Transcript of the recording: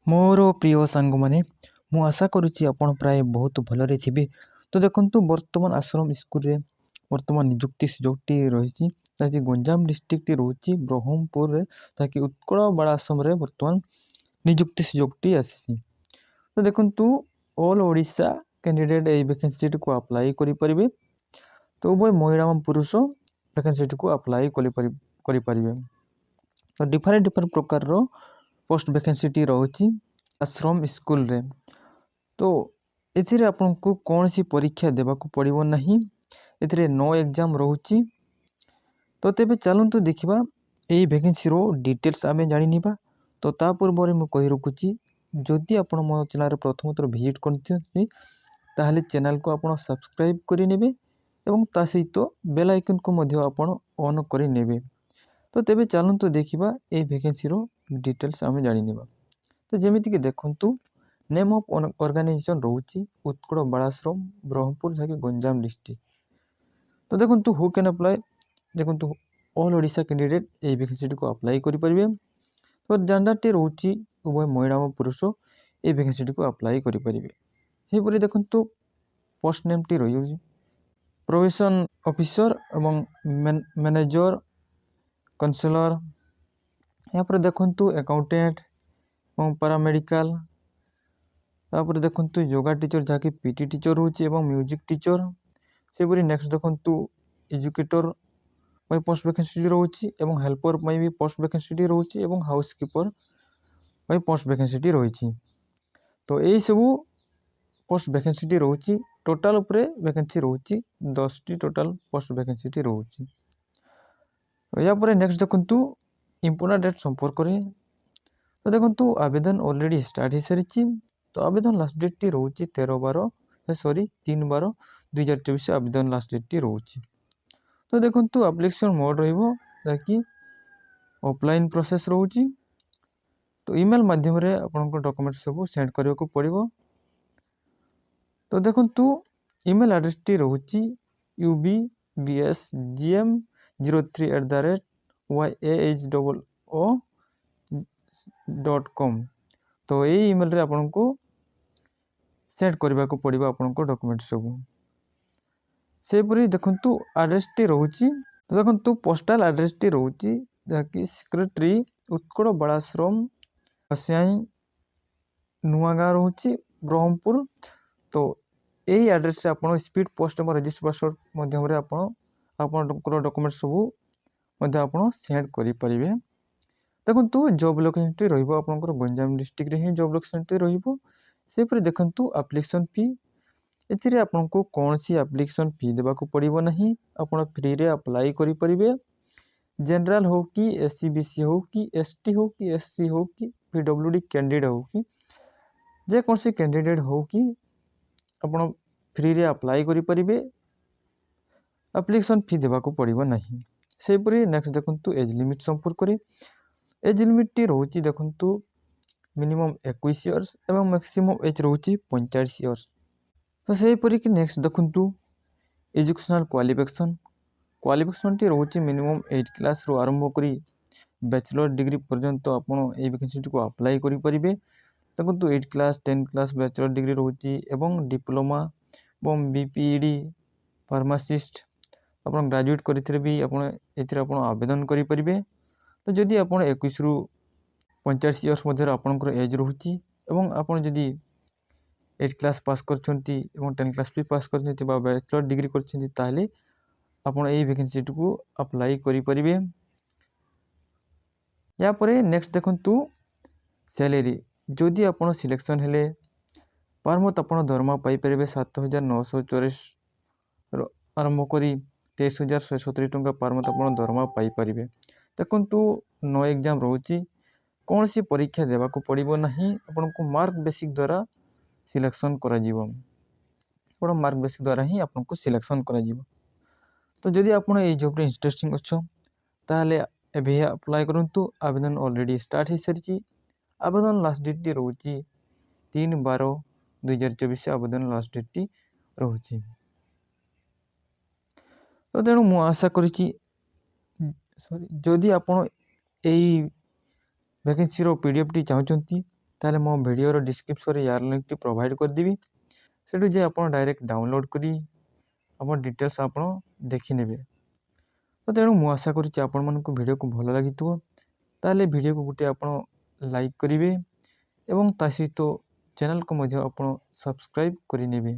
ମୋର ପ୍ରିୟ ସାଙ୍ଗମାନେ, ମୁଁ ଆଶା କରୁଛି ଆପଣ ପ୍ରାୟ ବହୁତ ଭଲରେ ଥିବେ। ତ ଦେଖନ୍ତୁ, ବର୍ତ୍ତମାନ ଆଶ୍ରମ ସ୍କୁଲରେ ବର୍ତ୍ତମାନ ନିଯୁକ୍ତି ସୁଯୋଗଟି ରହିଛି, ଯାହାକି ଗଞ୍ଜାମ ଡିଷ୍ଟ୍ରିକ୍ଟଟି ରହୁଛି ବ୍ରହ୍ମପୁରରେ, ଯାହାକି ଉତ୍କଳ ବାଳ ଆଶ୍ରମରେ ବର୍ତ୍ତମାନ ନିଯୁକ୍ତି ସୁଯୋଗଟି ଆସିଛି। ତ ଦେଖନ୍ତୁ, ଅଲ୍ ଓଡ଼ିଶା କ୍ୟାଣ୍ଡିଡେଟ୍ ଏହି ଭ୍ୟାକେନ୍ସିଟିକୁ ଆପ୍ଲାଏ କରିପାରିବେ। ତ ଉଭୟ ମହିଳା ଏବଂ ପୁରୁଷ ଭ୍ୟାକେନ୍ସିଟିକୁ ଆପ୍ଲାଏ କରିପାରିବେ। ତ ଡିଫରେଣ୍ଟ ପ୍ରକାରର ପୋଷ୍ଟ ଭ୍ୟାକେନ୍ସିଟି ରହୁଛି ଆଶ୍ରମ ସ୍କୁଲରେ। ତ ଏଥିରେ ଆପଣଙ୍କୁ କୌଣସି ପରୀକ୍ଷା ଦେବାକୁ ପଡ଼ିବ ନାହିଁ। ଏଥିରେ नो ଏକ୍ଜାମ୍ ରହୁଛି। ତ ତେବେ ଚାଲନ୍ତୁ ଦେଖିବା ଏହି ଭ୍ୟାକେନ୍ସିର ଡିଟେଲ୍ସ ଆମେ ଜାଣିନେବା। ତ ତା ପୂର୍ବରେ ମୁଁ କହି ରଖୁଛି, ଯଦି ଆପଣ ମୋ ଚ୍ୟାନେଲରେ ପ୍ରଥମ ଥର ଭିଜିଟ୍ କରିଛନ୍ତି ତାହେଲେ ଚ୍ୟାନେଲକୁ ଆପଣ ସବସ୍କ୍ରାଇବ୍ କରିନେବେ ଏବଂ ତା ସହିତ ବେଲ୍ ଆଇକନ୍କୁ ମଧ୍ୟ ଆପଣ ଅନ୍ କରିନେବେ। ତ ତେବେ ଚାଲନ୍ତୁ ଦେଖିବା ଏହି ଭ୍ୟାକେନ୍ସିର ଡିଟେଲ୍ସ ଆମେ ଜାଣିନେବା। ତ ଯେମିତିକି ଦେଖନ୍ତୁ, ନେମ୍ ଅଫ୍ ଅର୍ଗାନାଇଜେସନ୍ ରହୁଛି ଉତ୍କଳ ବାଳାଶ୍ରମ ବ୍ରହ୍ମପୁର, ଯାହାକି ଗଞ୍ଜାମ ଡିଷ୍ଟ୍ରିକ୍ଟ। ତ ଦେଖନ୍ତୁ, ହୁ କ୍ୟାନ୍ ଆପ୍ଲାଏ। ଦେଖନ୍ତୁ, ଅଲ୍ ଓଡ଼ିଶା କ୍ୟାଣ୍ଡିଡେଟ୍ ଏହି ଭ୍ୟାକେନ୍ସିଟିକୁ ଆପ୍ଲାଏ କରିପାରିବେ। ତ ଜେଣ୍ଡରଟି ରହୁଛି ଉଭୟ ମହିଳା ଓ ପୁରୁଷ ଏହି ଭ୍ୟାକେନ୍ସିଟିକୁ ଆପ୍ଲାଏ କରିପାରିବେ। ସେହିପରି ଦେଖନ୍ତୁ, ପୋଷ୍ଟ ନେମ୍ଟି ରହିଯାଉଛି ପ୍ରୋବେସନ୍ ଅଫିସର ଏବଂ ମ୍ୟାନେଜର, କାଉନସିଲର। ଏହାପରେ ଦେଖନ୍ତୁ ଆକାଉଣ୍ଟାଣ୍ଟ ଏବଂ ପାରାମେଡ଼ିକାଲ। ତାପରେ ଦେଖନ୍ତୁ ଯୋଗା ଟିଚର, ଯାହାକି ପିଟି ଟିଚର ରହୁଛି ଏବଂ ମ୍ୟୁଜିକ୍ ଟିଚର। ସେହିପରି ନେକ୍ସଟ ଦେଖନ୍ତୁ ଏଜୁକେଟର ପାଇଁ ପୋଷ୍ଟ ଭ୍ୟାକେନ୍ସିଟି ରହୁଛି ଏବଂ ହେଲ୍ପର ପାଇଁ ବି ପୋଷ୍ଟ ଭ୍ୟାକେନ୍ସିଟି ରହୁଛି ଏବଂ ହାଉସ୍ କିପର ପାଇଁ ପୋଷ୍ଟ ଭ୍ୟାକେନ୍ସିଟି ରହିଛି। ତ ଏହିସବୁ ପୋଷ୍ଟ ଭ୍ୟାକେନ୍ସିଟି ରହୁଛି। ଟୋଟାଲ ଉପରେ ଭ୍ୟାକେନ୍ସି ରହୁଛି 10ଟି ଟୋଟାଲ ପୋଷ୍ଟ ଭ୍ୟାକେନ୍ସିଟି ରହୁଛି। ଏହାପରେ ନେକ୍ସଟ ଦେଖନ୍ତୁ ଇମ୍ପୋର୍ଟାଣ୍ଟ ଡେଟ୍ ସମ୍ପର୍କରେ। ତ ଦେଖନ୍ତୁ, ଆବେଦନ ଅଲରେଡ଼ି ଷ୍ଟାର୍ଟ ହୋଇସାରିଛି। ତ ଆବେଦନ ଲାଷ୍ଟ ଡେଟ୍ଟି ରହୁଛି 3/12/2024 ଆବେଦନ ଲାଷ୍ଟ ଡେଟ୍ଟି ରହୁଛି। ତ ଦେଖନ୍ତୁ, ଆପ୍ଲିକେସନ୍ ମୋଡ଼ ରହିବ, ଯାହାକି ଅଫଲାଇନ୍ ପ୍ରୋସେସ୍ ରହୁଛି। ତ ଇମେଲ୍ ମାଧ୍ୟମରେ ଆପଣଙ୍କ ଡକୁମେଣ୍ଟ ସବୁ ସେଣ୍ଡ କରିବାକୁ ପଡ଼ିବ। ତ ଦେଖନ୍ତୁ, ଇମେଲ୍ ଆଡ୍ରେସଟି ରହୁଛି ubsgm03@yahoo.com। ତ ଏଇ ଇମେଲରେ ଆପଣଙ୍କୁ ସେଣ୍ଡ କରିବାକୁ ପଡ଼ିବ ଆପଣଙ୍କ ଡକୁମେଣ୍ଟ ସବୁ। ସେହିପରି ଦେଖନ୍ତୁ, ଆଡ୍ରେସଟି ରହୁଛି। ଦେଖନ୍ତୁ, ପୋଷ୍ଟାଲ ଆଡ୍ରେସଟି ରହୁଛି, ଯାହାକି ସେକ୍ରେଟାରୀ ଉତ୍କଳ ବାଳାଶ୍ରମ, ସ୍ୟାଇଁ ନୂଆଗାଁ ରହୁଛି ବ୍ରହ୍ମପୁର। ତ ଏହି ଆଡ୍ରେସରେ ଆପଣ ସ୍ପିଡ୍ ପୋଷ୍ଟ ଏବଂ ରେଜିଷ୍ଟର ପୋଷ୍ଟ ମାଧ୍ୟମରେ ଆପଣଙ୍କର ଡକୁମେଣ୍ଟ ସବୁ ମଧ୍ୟ ଆପଣ ସେଣ୍ଡ କରିପାରିବେ। ଦେଖନ୍ତୁ, ଜବ୍ ଲୋକେସନଟି ରହିବ ଆପଣଙ୍କର ଗଞ୍ଜାମ ଡିଷ୍ଟ୍ରିକ୍ଟରେ ହିଁ ଜବ୍ ଲୋକେସନଟି ରହିବ। ସେହିପରି ଦେଖନ୍ତୁ ଆପ୍ଲିକେସନ୍ ଫି। ଏଥିରେ ଆପଣଙ୍କୁ କୌଣସି ଆପ୍ଲିକେସନ୍ ଫି ଦେବାକୁ ପଡ଼ିବ ନାହିଁ। ଆପଣ ଫ୍ରିରେ ଆପ୍ଲାଏ କରିପାରିବେ। ଜେନେରାଲ ହେଉ କି SC BC ହେଉ କି ST ହେଉ କି SC ହେଉ କି PWD କ୍ୟାଣ୍ଡିଡେଟ୍ ହେଉ କି ଯେକୌଣସି କ୍ୟାଣ୍ଡିଡେଟ୍ ହେଉ କି ଆପଣ ଫ୍ରିରେ ଆପ୍ଲାଏ କରିପାରିବେ। ଆପ୍ଲିକେସନ୍ ଫି ଦେବାକୁ ପଡ଼ିବ ନାହିଁ। ସେହିପରି ନେକ୍ସଟ ଦେଖନ୍ତୁ ଏଜ୍ ଲିମିଟ୍ ସମ୍ପର୍କରେ। ଏଜ୍ ଲିମିଟ୍ଟି ରହୁଛି ଦେଖନ୍ତୁ ମିନିମମ୍ 21 ଇୟର୍ସ ଏବଂ ମ୍ୟାକ୍ସିମମ୍ ଏଜ୍ ରହୁଛି 45 ଇୟର୍ସ। ତ ସେହିପରିକି ନେକ୍ସଟ ଦେଖନ୍ତୁ ଏଜୁକେସନାଲ୍ କ୍ୱାଲିଫିକେସନଟି ରହୁଛି ମିନିମମ୍ 8 କ୍ଲାସ୍ରୁ ଆରମ୍ଭ କରି ବ୍ୟାଚଲର ଡିଗ୍ରୀ ପର୍ଯ୍ୟନ୍ତ ଆପଣ ଏହି ଭ୍ୟାକେନ୍ସିଟିକୁ ଆପ୍ଲାଏ କରିପାରିବେ। ଦେଖନ୍ତୁ 8 କ୍ଲାସ୍ 10 କ୍ଲାସ୍ ବ୍ୟାଚଲର ଡିଗ୍ରୀ ରହୁଛି ଏବଂ ଡିପ୍ଲୋମା ଏବଂ BPED ଫାର୍ମାସିଷ୍ଟ ଆପଣ ଗ୍ରାଜୁଏଟ୍ କରିଥିଲେ ବି ଏଥିରେ ଆପଣ ଆବେଦନ କରିପାରିବେ। ତ ଯଦି ଆପଣ 21ରୁ 45 ଇୟର୍ସ ମଧ୍ୟରେ ଆପଣଙ୍କର ଏଜ୍ ରହୁଛି ଏବଂ ଆପଣ ଯଦି 8 କ୍ଲାସ୍ ପାସ୍ କରିଛନ୍ତି ଏବଂ 10 କ୍ଲାସ୍ ବି ପାସ୍ କରିଛନ୍ତି ବା ବ୍ୟାଚଲର ଡିଗ୍ରୀ କରିଛନ୍ତି, ତାହେଲେ ଆପଣ ଏହି ଭ୍ୟାକେନ୍ସିଟିକୁ ଆପ୍ଲାଏ କରିପାରିବେ। ଏହାପରେ ନେକ୍ସଟ ଦେଖନ୍ତୁ ସ୍ୟାଲେରୀ। ଯଦି ଆପଣ ସିଲେକ୍ସନ୍ ହେଲେ ପାର୍ ମନ୍ଥ ଆପଣ ଦରମା ପାଇପାରିବେ 7,944 ଆରମ୍ଭ କରି 23,170 ଟଙ୍କା ପାର୍ ମନ୍ଥ ଆପଣ ଦରମା ପାଇପାରିବେ। ଦେଖନ୍ତୁ, नो ଏକ୍ଜାମ୍ ରହୁଛି। କୌଣସି ପରୀକ୍ଷା ଦେବାକୁ ପଡ଼ିବ ନାହିଁ। ଆପଣଙ୍କୁ ମାର୍କ ବେସିକ୍ ଦ୍ୱାରା ସିଲେକ୍ସନ୍ କରାଯିବ। ଆପଣ ମାର୍କ ବେସିକ୍ ଦ୍ୱାରା ହିଁ ଆପଣଙ୍କୁ ସିଲେକ୍ସନ୍ କରାଯିବ। ତ ଯଦି ଆପଣ ଏଇ ଜବ୍ରେ ଇଣ୍ଟରେଷ୍ଟିଂ ଅଛ, ତାହେଲେ ଏବେ ଆପ୍ଲାଏ କରନ୍ତୁ। ଆବେଦନ ଅଲରେଡ଼ି ଷ୍ଟାର୍ଟ ହୋଇସାରିଛି। ଆବେଦନ ଲାଷ୍ଟ ଡେଟ୍ଟି ରହୁଛି 3/12/2024 ଆବେଦନ ଲାଷ୍ଟ ଡେଟ୍ଟି ରହୁଛି। ତ ତେଣୁ ମୁଁ ଆଶା କରିଛି, ଯଦି ଆପଣ ଏଇ ଭ୍ୟାକେନ୍ସିର PDFଟି ଚାହୁଁଛନ୍ତି ତାହେଲେ ମୋ ଭିଡ଼ିଓର ଡିସ୍କ୍ରିପ୍ସନ୍ରେ ୟାର ଲିଙ୍କ୍ଟି ପ୍ରୋଭାଇଡ଼୍ କରିଦେବି। ସେଠୁ ଯେ ଆପଣ ଡାଇରେକ୍ଟ ଡାଉନଲୋଡ଼୍ କରି ଆପଣ ଡିଟେଲ୍ସ ଆପଣ ଦେଖିନେବେ। ତ ତେଣୁ ମୁଁ ଆଶା କରୁଛି ଆପଣମାନଙ୍କୁ ଭିଡ଼ିଓକୁ ଭଲ ଲାଗିଥିବ। ତାହେଲେ ଭିଡ଼ିଓକୁ ଗୋଟେ ଆପଣ ଲାଇକ୍ କରିବେ ଏବଂ ତା ସହିତ ଚ୍ୟାନେଲକୁ ମଧ୍ୟ ଆପଣ ସବସ୍କ୍ରାଇବ୍ କରିନେବେ।